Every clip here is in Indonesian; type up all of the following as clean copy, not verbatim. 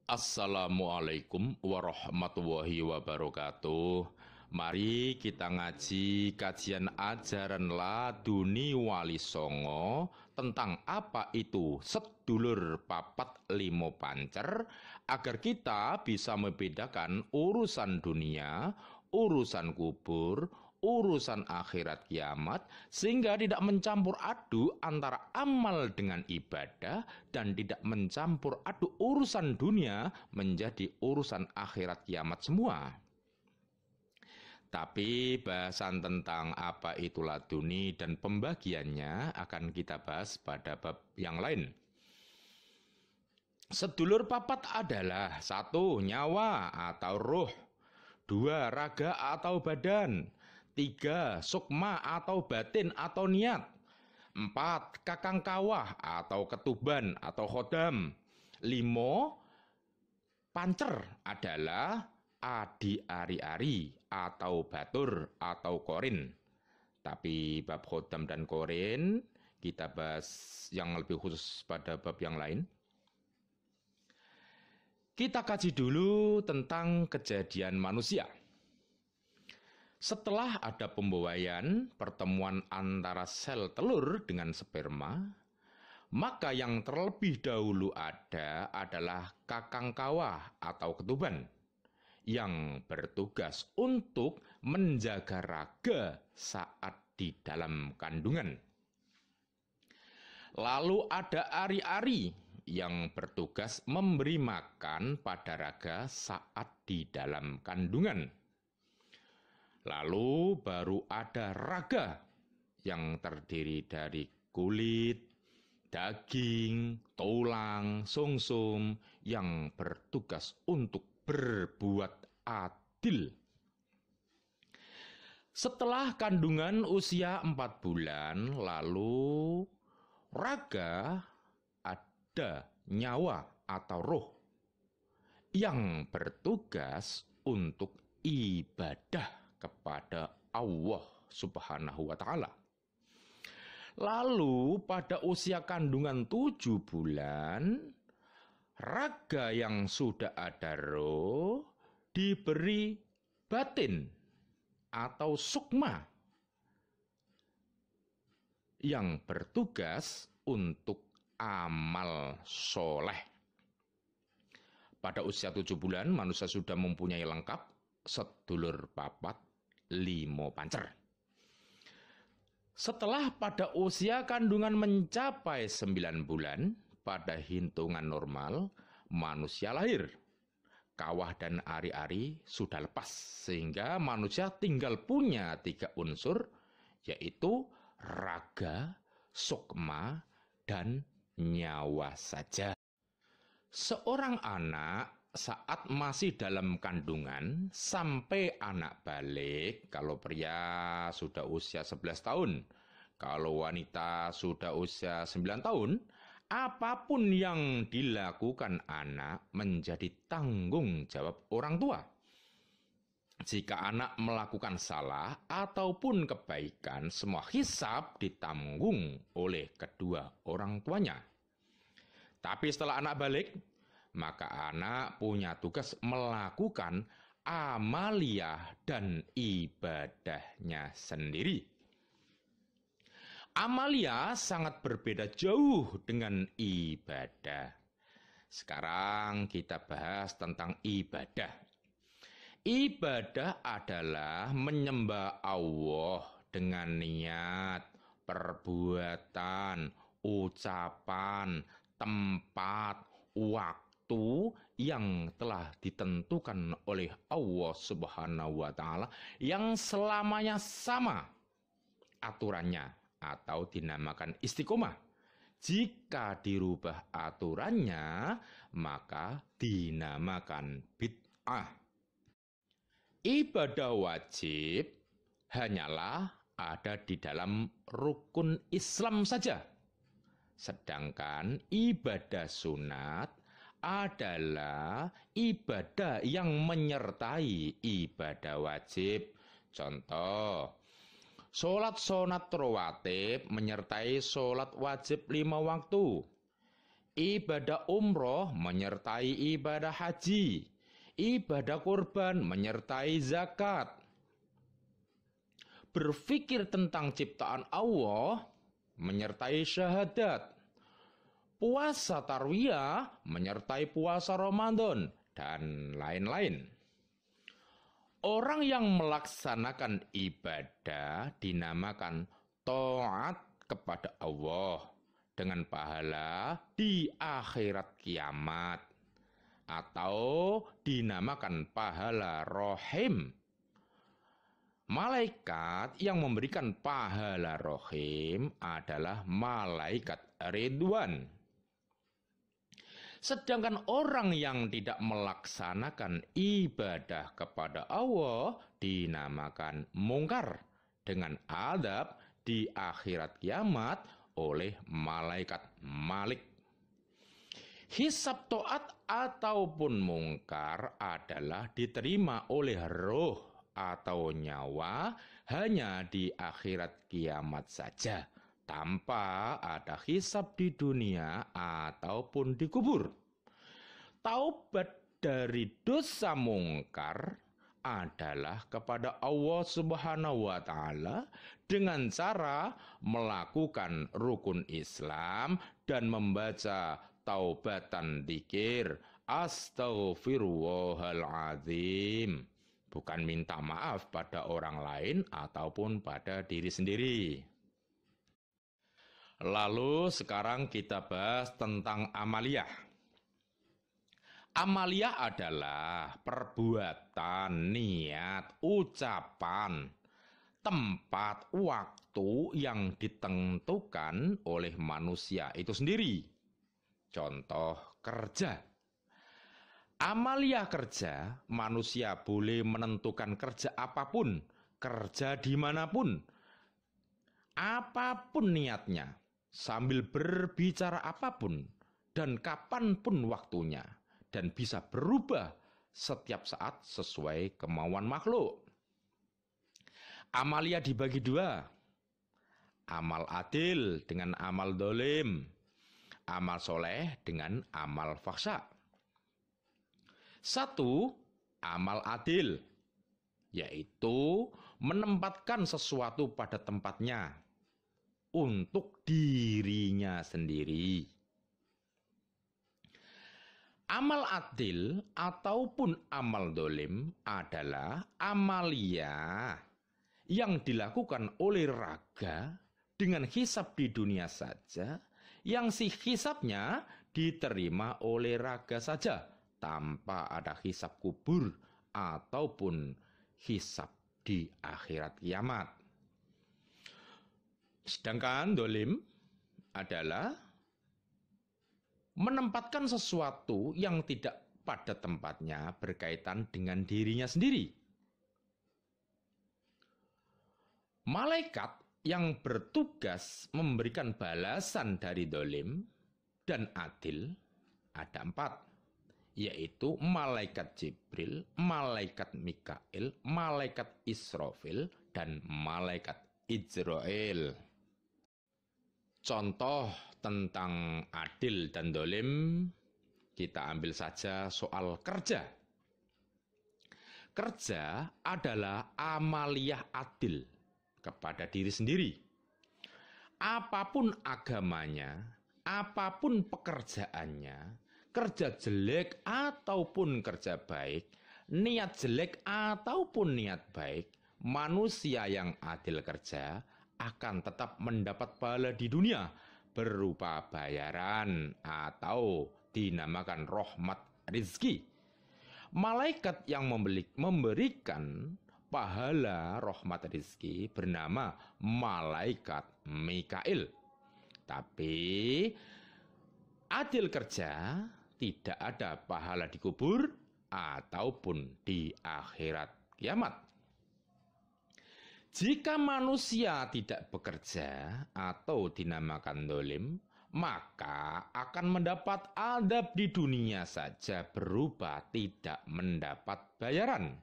Assalamualaikum warahmatullahi wabarakatuh. Mari kita ngaji kajian ajaran laduni Wali Songo tentang apa itu sedulur papat limo pancer, agar kita bisa membedakan urusan dunia, urusan kubur, urusan akhirat kiamat, sehingga tidak mencampur aduk antara amal dengan ibadah dan tidak mencampur aduk urusan dunia menjadi urusan akhirat kiamat semua. Tapi bahasan tentang apa itu laduni dan pembagiannya akan kita bahas pada bab yang lain. Sedulur papat adalah: 1. Nyawa atau ruh, 2. Raga atau badan, 3. Sukma atau batin atau niat, 4. Kakang kawah atau ketuban atau khodam, 5. Pancer adalah adi ari-ari atau batur atau korin. Tapi bab khodam dan korin kita bahas yang lebih khusus pada bab yang lain. Kita kaji dulu tentang kejadian manusia. Setelah ada pembawaian, pertemuan antara sel telur dengan sperma, maka yang terlebih dahulu ada adalah kakang kawah atau ketuban yang bertugas untuk menjaga raga saat di dalam kandungan. Lalu ada ari-ari yang bertugas memberi makan pada raga saat di dalam kandungan. Lalu baru ada raga yang terdiri dari kulit, daging, tulang, sungsum yang bertugas untuk berbuat adil. Setelah kandungan usia 4 bulan, lalu raga ada nyawa atau roh yang bertugas untuk ibadah kepada Allah Subhanahu wa Ta'ala. Lalu pada usia kandungan 7 bulan, raga yang sudah ada roh diberi batin atau sukma yang bertugas untuk amal soleh. Pada usia 7 bulan, manusia sudah mempunyai lengkap sedulur papat limo pancer. Setelah pada usia kandungan mencapai 9 bulan, pada hitungan normal, manusia lahir. Kawah dan ari-ari sudah lepas, sehingga manusia tinggal punya 3 unsur, yaitu raga, sukma, dan nyawa saja. Seorang anak saat masih dalam kandungan sampai anak balik, kalau pria sudah usia 11 tahun, kalau wanita sudah usia 9 tahun, apapun yang dilakukan anak menjadi tanggung jawab orang tua. Jika anak melakukan salah ataupun kebaikan, semua hisab ditanggung oleh kedua orang tuanya. Tapi setelah anak balik, maka anak punya tugas melakukan amaliyah dan ibadahnya sendiri. Amaliyah sangat berbeda jauh dengan ibadah. Sekarang kita bahas tentang ibadah. Ibadah adalah menyembah Allah dengan niat, perbuatan, ucapan, tempat, waktu yang telah ditentukan oleh Allah Subhanahu wa Ta'ala, yang selamanya sama aturannya atau dinamakan istiqomah. Jika dirubah aturannya, maka dinamakan bid'ah. Ibadah wajib hanyalah ada di dalam rukun Islam saja. Sedangkan ibadah sunat adalah ibadah yang menyertai ibadah wajib. Contoh, sholat sunat rawatib menyertai sholat wajib 5 waktu. ibadah umroh menyertai ibadah haji, ibadah kurban menyertai zakat. Berpikir tentang ciptaan Allah menyertai syahadat. Puasa tarwiyah menyertai puasa Ramadan dan lain-lain. Orang yang melaksanakan ibadah dinamakan taat kepada Allah dengan pahala di akhirat kiamat, atau dinamakan pahala rohim. Malaikat yang memberikan pahala rohim adalah malaikat Ridwan. Sedangkan orang yang tidak melaksanakan ibadah kepada Allah dinamakan mungkar dengan adab di akhirat kiamat oleh malaikat Malik. Hisab taat ataupun mungkar adalah diterima oleh roh atau nyawa hanya di akhirat kiamat saja, tanpa ada hisab di dunia ataupun di kubur. Taubat dari dosa mungkar adalah kepada Allah Subhanahu wa Ta'ala dengan cara melakukan rukun Islam dan membaca taubatan dzikir astaghfirullahaladzim, bukan minta maaf pada orang lain ataupun pada diri sendiri. Lalu sekarang kita bahas tentang amaliyah. Amaliyah adalah perbuatan, niat, ucapan, tempat, waktu yang ditentukan oleh manusia itu sendiri. Contoh kerja. Amaliyah kerja, manusia boleh menentukan kerja apapun, kerja dimanapun, apapun niatnya, sambil berbicara apapun, dan kapanpun waktunya, dan bisa berubah setiap saat sesuai kemauan makhluk. Amaliyah dibagi dua, amal adil dengan amal dolim, amal soleh dengan amal faksa. Satu, amal adil, yaitu menempatkan sesuatu pada tempatnya untuk dirinya sendiri. Amal adil ataupun amal dolim adalah amaliyah yang dilakukan oleh raga dengan hisab di dunia saja, yang si hisabnya diterima oleh raga saja tanpa ada hisab kubur ataupun hisab di akhirat kiamat. Sedangkan dolim adalah menempatkan sesuatu yang tidak pada tempatnya berkaitan dengan dirinya sendiri. Malaikat yang bertugas memberikan balasan dari dolim dan adil ada 4, yaitu malaikat Jibril, malaikat Mikail, malaikat Israfil, dan malaikat Ijrail. Contoh tentang adil dan dolim, kita ambil saja soal kerja. Kerja adalah amaliyah adil kepada diri sendiri. Apapun agamanya, apapun pekerjaannya, kerja jelek ataupun kerja baik, niat jelek ataupun niat baik, manusia yang adil kerja akan tetap mendapat pahala di dunia berupa bayaran atau dinamakan rahmat rizki. Malaikat yang memberikan pahala rahmat rizki bernama malaikat Mikail. Tapi adil kerja tidak ada pahala di kubur ataupun di akhirat kiamat. Jika manusia tidak bekerja atau dinamakan dolim, maka akan mendapat adab di dunia saja berupa tidak mendapat bayaran.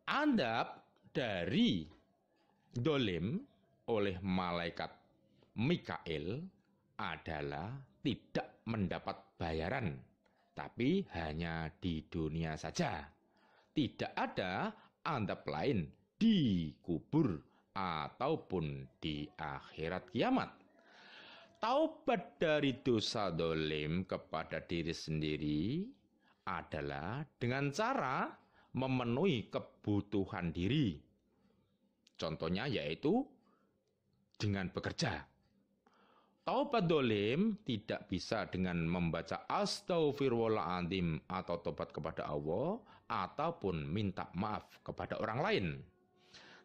Adab dari dolim oleh malaikat Mikail adalah tidak mendapat bayaran, tapi hanya di dunia saja. Tidak ada adab lain di kubur ataupun di akhirat kiamat. Taubat dari dosa dolim kepada diri sendiri adalah dengan cara memenuhi kebutuhan diri. Contohnya yaitu dengan bekerja. Taubat dolim tidak bisa dengan membaca Astaghfirullahaladzim atau tobat kepada Allah ataupun minta maaf kepada orang lain.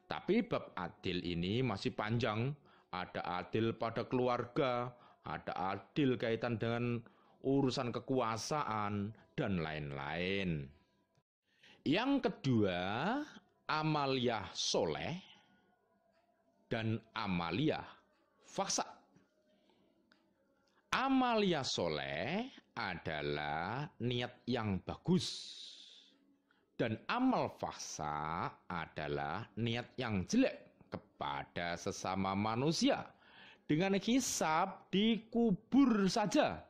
Tapi bab adil ini masih panjang. Ada adil pada keluarga, ada adil kaitan dengan urusan kekuasaan, dan lain-lain. Yang kedua, amaliyah soleh dan amaliyah faksa. Amaliyah soleh adalah niat yang bagus. Dan amal faksa adalah niat yang jelek kepada sesama manusia. Dengan hisab di kubur saja,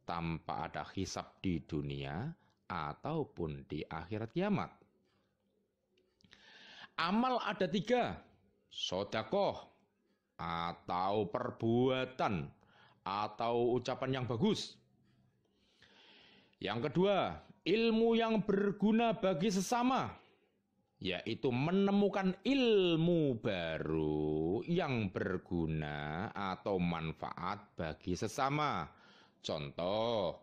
tanpa ada hisab di dunia ataupun di akhirat kiamat. Amal ada 3, sedekah atau perbuatan atau ucapan yang bagus. Yang kedua, ilmu yang berguna bagi sesama, yaitu menemukan ilmu baru yang berguna atau manfaat bagi sesama. Contoh,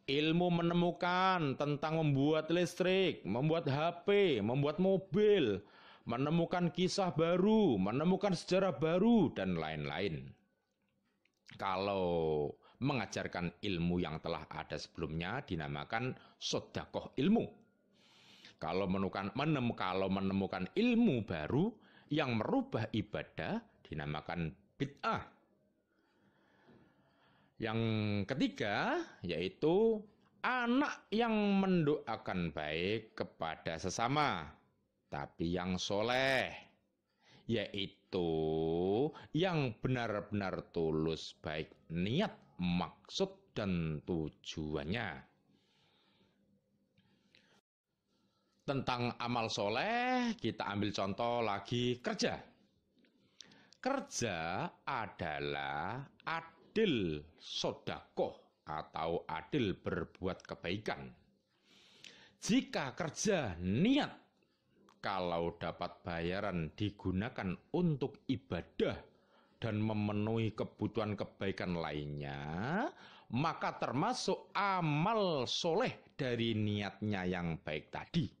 ilmu menemukan tentang membuat listrik, membuat HP, membuat mobil, menemukan kisah baru, menemukan sejarah baru, dan lain-lain. Kalau mengajarkan ilmu yang telah ada sebelumnya dinamakan sedekah ilmu. Kalau menemukan ilmu baru yang merubah ibadah dinamakan bid'ah. Yang ketiga yaitu anak yang mendoakan baik kepada sesama, tapi yang soleh, yaitu yang benar-benar tulus baik niat, maksud, dan tujuannya. Tentang amal soleh, kita ambil contoh lagi kerja. Kerja adalah adil sodakoh atau adil berbuat kebaikan. Jika kerja niat, kalau dapat bayaran digunakan untuk ibadah dan memenuhi kebutuhan kebaikan lainnya, maka termasuk amal soleh dari niatnya yang baik tadi.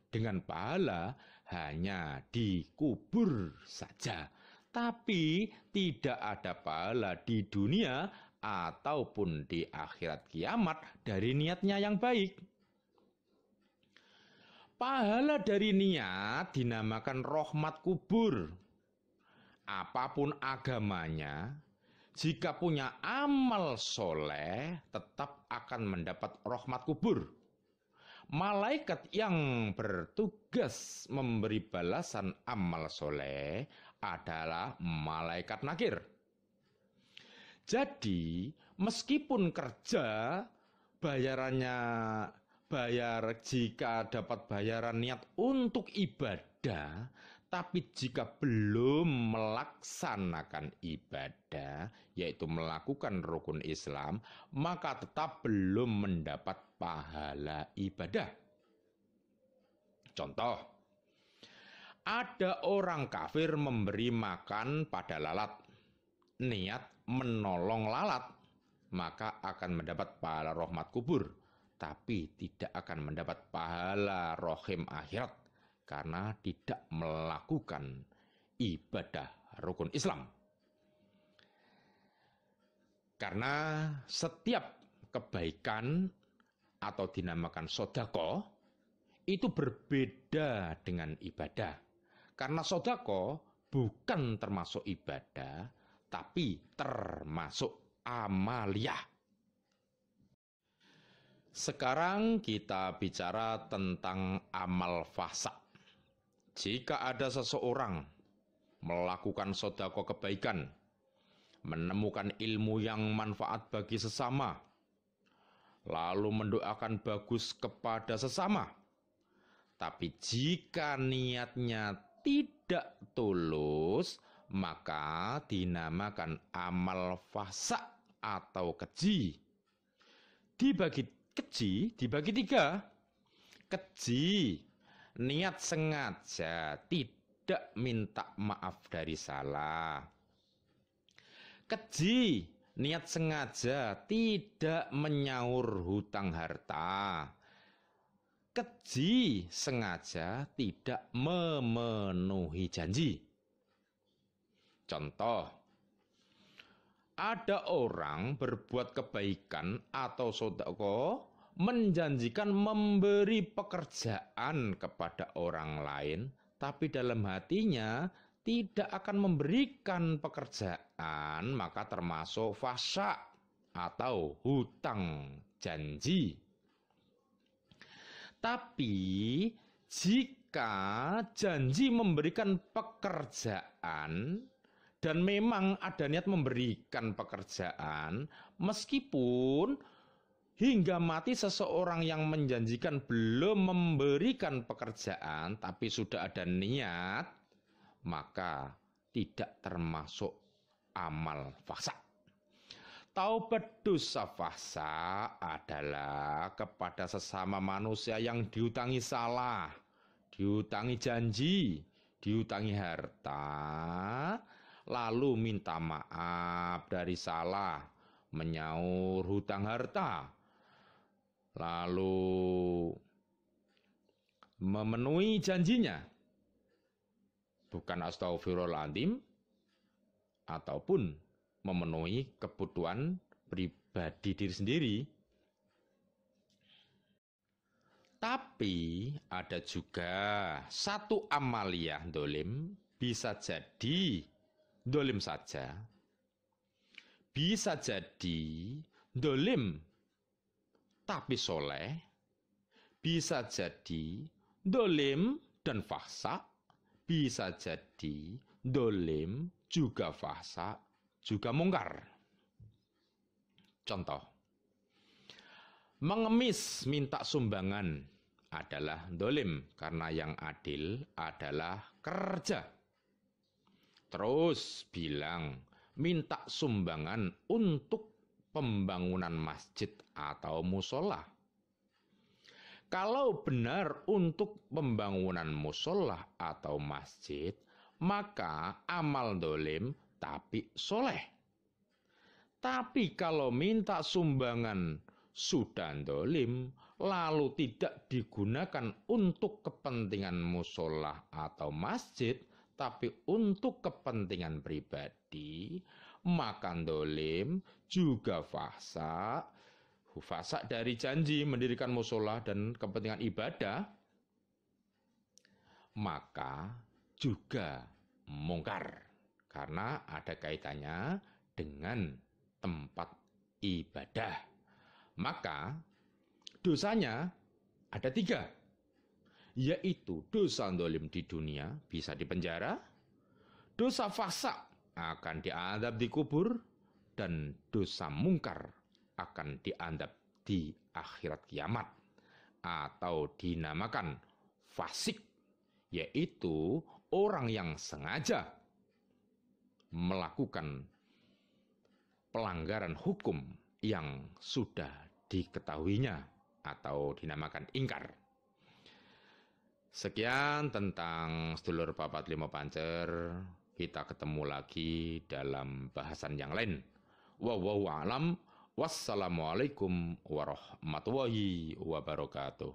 Dengan pahala hanya dikubur saja, tapi tidak ada pahala di dunia ataupun di akhirat kiamat dari niatnya yang baik. Pahala dari niat dinamakan rahmat kubur. Apapun agamanya, jika punya amal soleh, tetap akan mendapat rahmat kubur. Malaikat yang bertugas memberi balasan amal soleh adalah malaikat nakir. Jadi, meskipun kerja jika dapat bayaran niat untuk ibadah, tapi jika belum melaksanakan ibadah, yaitu melakukan rukun Islam, maka tetap belum mendapat pahala ibadah. Contoh, ada orang kafir memberi makan pada lalat, niat menolong lalat, maka akan mendapat pahala rahmat kubur, tapi tidak akan mendapat pahala rohim akhirat karena tidak melakukan ibadah rukun Islam. Karena setiap kebaikan atau dinamakan sedekah itu berbeda dengan ibadah. Karena sedekah bukan termasuk ibadah, tapi termasuk amaliyah. Sekarang kita bicara tentang amal fasa. Jika ada seseorang melakukan sedekah kebaikan menemukan ilmu yang manfaat bagi sesama, lalu mendoakan bagus kepada sesama. Tapi jika niatnya tidak tulus, maka dinamakan amal fasik atau keji. Dibagi tiga. Keji, niat sengaja tidak minta maaf dari salah. Keji, niat sengaja tidak menyaur hutang harta. Keji, sengaja tidak memenuhi janji. Contoh, ada orang berbuat kebaikan atau sedekah, menjanjikan memberi pekerjaan kepada orang lain, tapi dalam hatinya tidak akan memberikan pekerjaan, maka termasuk fasik atau hutang janji. Tapi jika janji memberikan pekerjaan dan memang ada niat memberikan pekerjaan, meskipun hingga mati seseorang yang menjanjikan belum memberikan pekerjaan, tapi sudah ada niat, maka tidak termasuk amal fasik. Taubat dosa fasik adalah kepada sesama manusia yang diutangi salah, diutangi janji, diutangi harta, lalu minta maaf dari salah, menyaur hutang harta, lalu memenuhi janjinya, bukan astagfirullahaladzim, ataupun memenuhi kebutuhan pribadi diri sendiri. Tapi ada juga satu amaliyah dolim, bisa jadi dolim saja, bisa jadi dolim tapi soleh, bisa jadi dolim dan fasik, bisa jadi dolim juga fasik juga mungkar. Contoh, mengemis minta sumbangan adalah dolim karena yang adil adalah kerja. Terus bilang minta sumbangan untuk pembangunan masjid atau musola. Kalau benar untuk pembangunan musola atau masjid, maka amal dolim tapi soleh. Tapi kalau minta sumbangan sudah dolim, lalu tidak digunakan untuk kepentingan musola atau masjid, tapi untuk kepentingan pribadi, maka dolim juga fasik. Fasik dari janji mendirikan musola dan kepentingan ibadah, maka juga mungkar. Karena ada kaitannya dengan tempat ibadah. Maka dosanya ada 3, yaitu dosa dolim di dunia bisa dipenjara, dosa fasik akan diadab di kubur, dan dosa mungkar akan diadab di akhirat kiamat, atau dinamakan fasik, yaitu orang yang sengaja melakukan pelanggaran hukum yang sudah diketahuinya atau dinamakan ingkar. Sekian tentang sedulur papat lima pancer. Kita ketemu lagi dalam bahasan yang lain. Wallahu a'lam. Wassalamualaikum warahmatullahi wabarakatuh.